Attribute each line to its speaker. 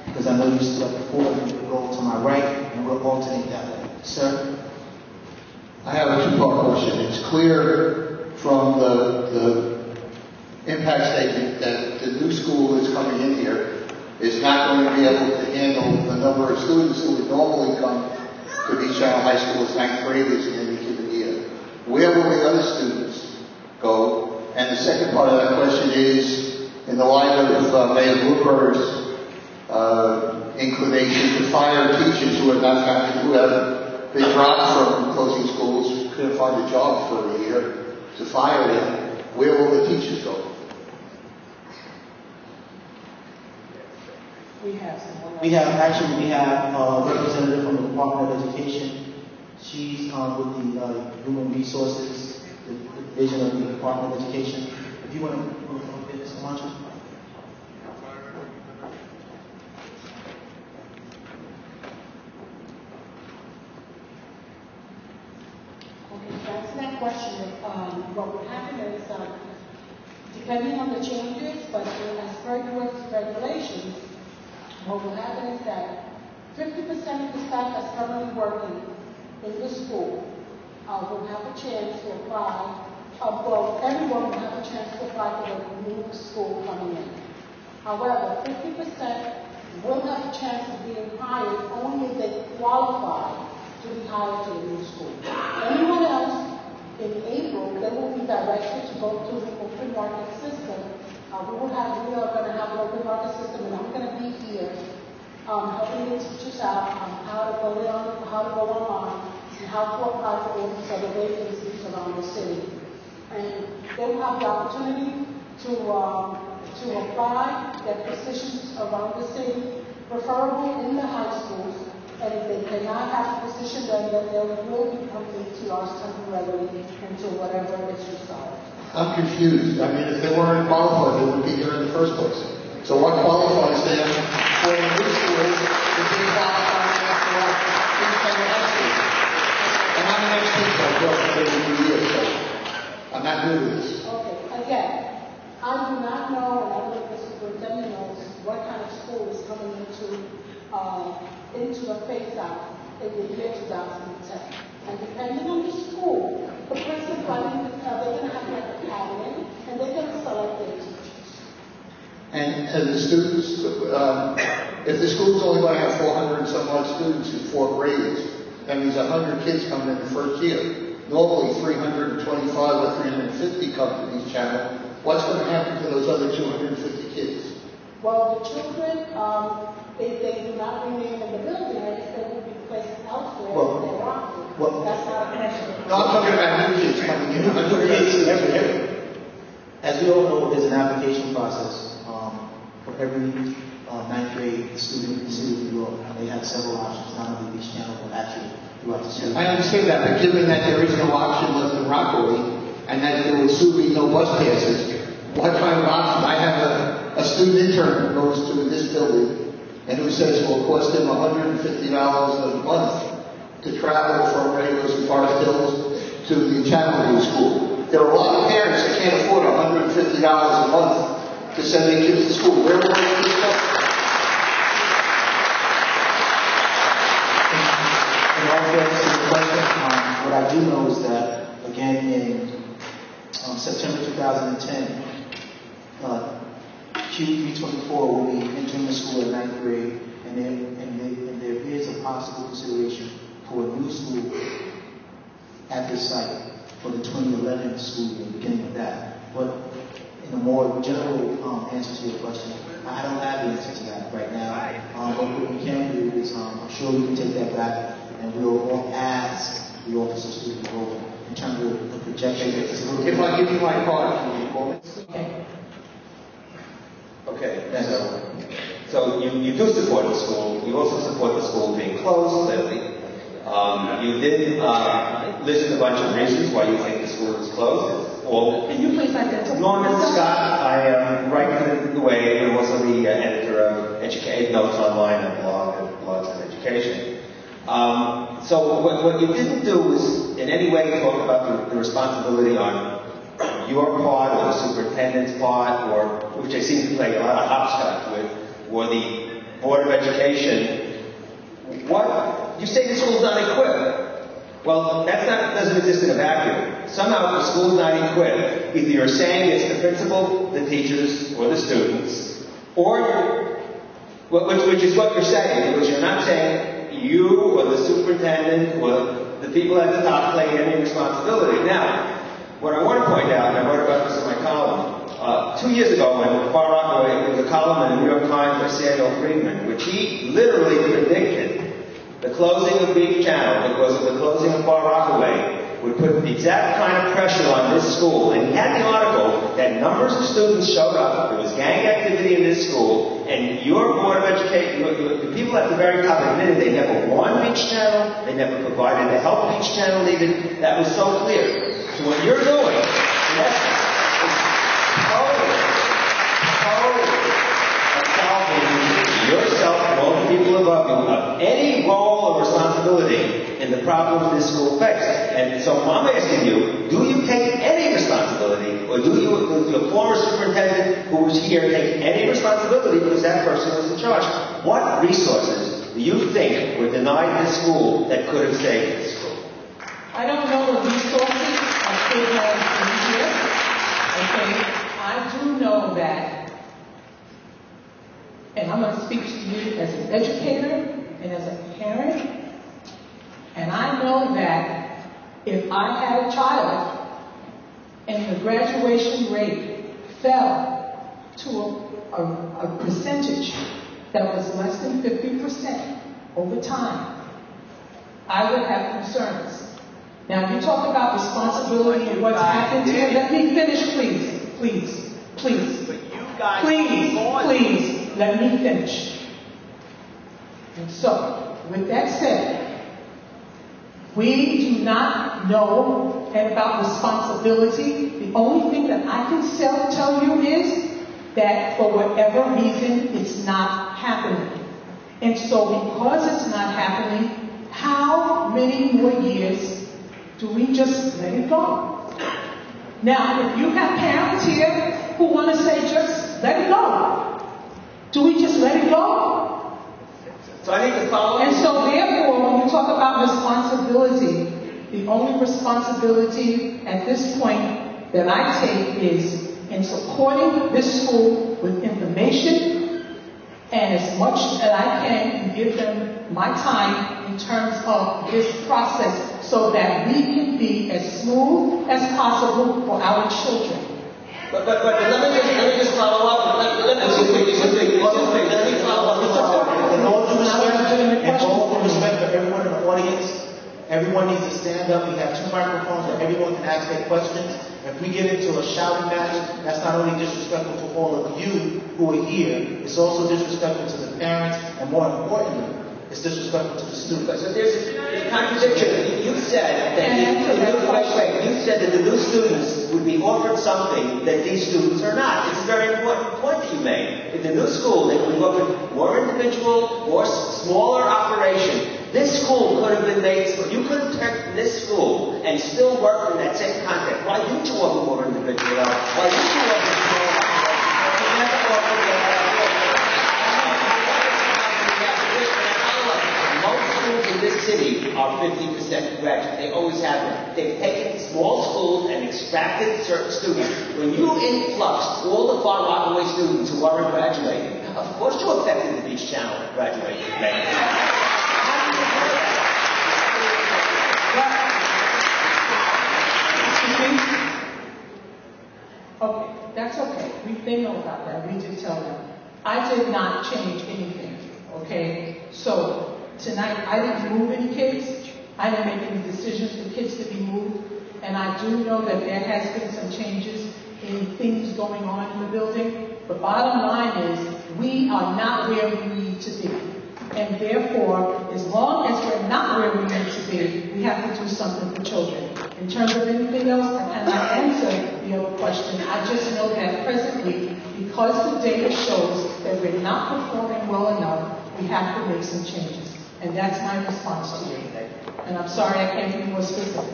Speaker 1: because I know you stood up before, and you go to my right, and we'll alternate that way. Sir?
Speaker 2: I have a two-part question. It's clear from the impact statement that the new school that's coming in here is not going to be able to handle the number of students who would normally come to Beach Channel High School as ninth graders in any given year. Where will the other students go? And the second part of that question is, in the light of Mayor Bloomberg's inclination to fire teachers who have been dropped from closing schools, couldn't find a job for a year, to fire them, where will the teachers go?
Speaker 1: We have a representative from the Department of Education. She's with the Human Resources, the division of the Department of Education. If you want to get Mr. Manchu.
Speaker 3: Okay, to answer that question, what would happen is, depending on the changes, but as per US regulations, what will happen is that 50% of the staff that's currently working in the school will have a chance to apply. Well, everyone will have a chance to apply for the new school coming in. However, 50% will have a chance of being hired only if they qualify to be hired to the new school. Anyone else, in April, they will be directed to go to the open market system. We are going to have an open market system, and I'm going to be here helping the teachers out on how to go online, and how to apply for all these other vacancies around the city. And they will have the opportunity to apply, get positions around the city, preferable in the high schools. And if they cannot have a position, then they will be coming to us temporarily until whatever is resolved.
Speaker 2: I'm confused. I mean, if they weren't qualified, they wouldn't be here in the first place. So what qualifies them for the new school if they qualify for independent high school? And I'm an ex-teacher. I've worked for 30 years, so I'm not new to this.
Speaker 3: Okay. Again, I do not know, and I don't know if the superintendent knows, what kind of school is coming into a phase-out in the year 2010. And depending on the school, the principal, they're going to have like a cabinet, and they're going to select their teachers.
Speaker 2: And the students, if the school's only going to have 400 and some odd students in 4 grades, that means 100 kids coming in the first year. Normally 325 or 350 come to Beach Channel. What's going to happen to those other 250 kids?
Speaker 3: Well, the children, if they do not remain in the building, they will be placed elsewhere if they're locked. That's not a question.
Speaker 2: No, I'm talking about new kids coming in. 100 kids every year.
Speaker 1: As we all know, there's an application process for every ninth grade student in the city of New York. They have several options, not only Beach Channel, but actually throughout the city.
Speaker 2: I understand that, but given that there is no option left in Rockaway, and that there would soon be no bus passes, what kind of option? I have a student intern who goes to this building and who says it will cost him $150 a month to travel from Ramos and Forest Hills to the Channel View School. There are a lot of parents that can't afford $150 a month to send their kids to school. Where will those kids go?
Speaker 1: In all fairness to the question, what I do know is that, again, in September 2010, Q324 will be entering the school at ninth grade, and there is a possible consideration for a new school at this site for the 2011 school year, beginning of that. But in a more general answer to your question, I don't have the answer to that right now. But what we can do is, I'm sure we can take that back, and we'll ask the officers to go in terms of the projection.
Speaker 2: If I give you my card, can you call me?
Speaker 4: Okay, so you do support the school. You also support the school being closed, clearly. You did list a bunch of reasons why you think the school is closed.
Speaker 3: Can you please identify?
Speaker 4: Norman Scott, I am right the way, and also the editor of Notes Online and blog and blogs on education. So what you didn't do was in any way talk about the responsibility on your part or the superintendent's part, or which I seem to play a lot of hopscotch with, or the Board of Education, what, you say the school's not equipped. Well, doesn't exist in a vacuum. Somehow the school's not equipped. Either you're saying it's the principal, the teachers, or the students, or, which is what you're saying, because you're not saying you or the superintendent or the people at the top claim any responsibility. Now, what I want to point out, and I wrote about this in my column, 2 years ago when Far Rockaway, there was a column in the New York Times by Samuel Friedman, which he literally predicted the closing of Beach Channel because of the closing of Far Rockaway would put the exact kind of pressure on this school. And he had the article that numbers of students showed up, there was gang activity in this school, and your Board of Education, the people at the very top admitted they never won Beach Channel, they never provided the help Beach Channel needed. That was so clear. So what you're doing, in essence, is totally absolving yourself and all the people above you of any role or responsibility in the problems this school faces. And so I'm asking you, do you take any responsibility, or do your former superintendent who was here take any responsibility because that person was in charge? What resources do you think were denied this school that could have saved this school?
Speaker 5: I don't know the resources I could have been here. Okay, I do know that, and I'm going to speak to you as an educator and as a parent, and I know that if I had a child and the graduation rate fell to a percentage that was less than 50% over time, I would have concerns. Now, you talk about responsibility and what's happened here. Let me finish, please. Please, let me finish. And so, with that said, we do not know about responsibility. The only thing that I can tell you is that for whatever reason, it's not happening. And so because it's not happening, how many more years do we just let it go? Now, if you have parents here who want to say just let it go, do we just let it go?
Speaker 4: So I need to follow.
Speaker 5: And so therefore, when you talk about responsibility, the only responsibility at this point that I take is in supporting this school with information and as much as I can give them my time in terms of this process so that we can be as smooth as possible for our children.
Speaker 4: But let me just follow up. Let me follow up.
Speaker 1: In all due respect for everyone in the audience, everyone needs to stand up. We have 2 microphones that everyone can ask their questions. If we get into a shouting match, that's not only disrespectful to all of you who are here, it's also disrespectful to the parents, and more importantly, it's disrespectful to the students.
Speaker 4: So there's a contradiction. You said that the new students would be offered something that these students are not. It's a very important point that you made. In the new school, they would be offered more individual, more smaller operation. This school could have been made, you could have turned this school and still work in that same context. Why didn't you offer more individual? Why didn't you offer smaller operation? You never offered the in this city are 50% graduate. They always have them. They've taken small schools and extracted certain students. When you influxed all the Far Rockaway students who aren't graduating, of course you affected the Beach Channel graduation rate. How do you do that?
Speaker 5: Okay, that's okay. They know about that. We did tell them. I did not change anything. Okay? So, tonight, I didn't move any kids. I didn't make any decisions for kids to be moved. And I do know that there has been some changes in things going on in the building. The bottom line is we are not where we need to be. And therefore, as long as we're not where we need to be, we have to do something for children. In terms of anything else, I cannot answer the other question. I just know that presently, because the data shows that we're not performing well enough, we have to make some changes. And that's my response to you. And I'm sorry I can't be more specific.